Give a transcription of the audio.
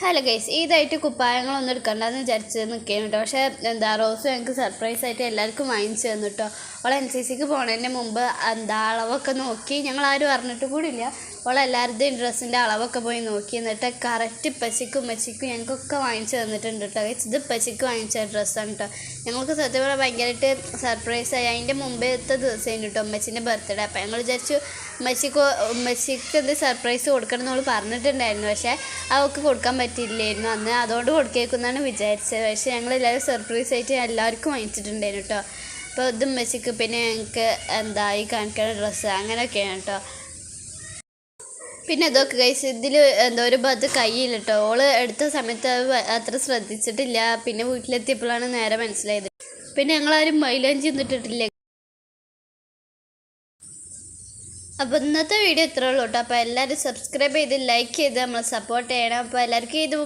Hello guys, ഈതായിട്ട് കുപ്പായങ്ങളൊന്നും എടുക്കണ്ടെന്ന് വിചാരിച്ച് നിൽക്കുകയാണ് കേട്ടോ. പക്ഷേ റോസ് ഞങ്ങൾക്ക് സർപ്രൈസായിട്ട് എല്ലാവർക്കും വാങ്ങിച്ചു തന്നു കേട്ടോ. അവൾ NCCക്ക് പോണതിന് മുമ്പ് അളവൊക്കെ നോക്കി, ഞങ്ങൾ ആരും അറിഞ്ഞിട്ട് കൂടിയില്ല. അവളെല്ലാവരുടെയും ഡ്രസ്സിൻ്റെ അളവൊക്കെ പോയി നോക്കി, എന്നിട്ട് കറക്റ്റ് ഇപ്പച്ചിക്കും ഉമ്മച്ചിക്കും ഞങ്ങൾക്കൊക്കെ വാങ്ങിച്ചു തന്നിട്ടുണ്ട് കേട്ടോ. ഇത് ഇപ്പച്ചിക്ക് വാങ്ങിച്ച ഡ്രസ്സാണ് കേട്ടോ. ഞങ്ങൾക്ക് സത്യം പറഞ്ഞാൽ ഭയങ്കരമായിട്ട് സർപ്രൈസായി. അതിൻ്റെ മുമ്പത്തെ ദിവസമായിരുന്നു കേട്ടോ ഉമ്മച്ചിൻ്റെ ബർത്ത്ഡേ. അപ്പോൾ ഞങ്ങൾ വിചാരിച്ചു ഉമ്മച്ചിക്ക് എന്ത് സർപ്രൈസ് കൊടുക്കണം എന്ന് പറഞ്ഞിട്ടുണ്ടായിരുന്നു. പക്ഷേ അവൾക്ക് കൊടുക്കാൻ പറ്റിയില്ലായിരുന്നു അന്ന്. അതുകൊണ്ട് കൊടുക്കേക്കുന്നാണ് വിചാരിച്ചത്. പക്ഷേ ഞങ്ങളെല്ലാവരും സർപ്രൈസായിട്ട് എല്ലാവർക്കും വാങ്ങിച്ചിട്ടുണ്ടായിരുന്നു കേട്ടോ. അപ്പോൾ ഇത് ഉമ്മച്ചിക്ക്, പിന്നെ ഞങ്ങൾക്ക് ഈ കാണിക്കുന്ന ഡ്രസ്സ്, അങ്ങനെയൊക്കെയാണ് കേട്ടോ. പിന്നെ ഇതൊക്കെ ഗൈസ്, ഇതിൽ ഒരു ബത് കയ്യിൽ കേട്ടോ. ഓള് എടുത്ത സമയത്ത് അത്ര ശ്രദ്ധിച്ചിട്ടില്ല. പിന്നെ വീട്ടിലെത്തിയപ്പോഴാണ് നേരെ മനസ്സിലായത്. പിന്നെ ഞങ്ങളാരും മൈലാഞ്ചി ഒന്നിട്ടിട്ടില്ല. അപ്പോൾ ഇന്നത്തെ വീഡിയോ ഇത്രേ ഉള്ളൂ കേട്ടോ. അപ്പോൾ എല്ലാവരും സബ്സ്ക്രൈബ് ചെയ്ത് ലൈക്ക് ചെയ്ത് നമ്മളെ സപ്പോർട്ട് ചെയ്യണം. അപ്പോൾ എല്ലാവർക്കും ഇത്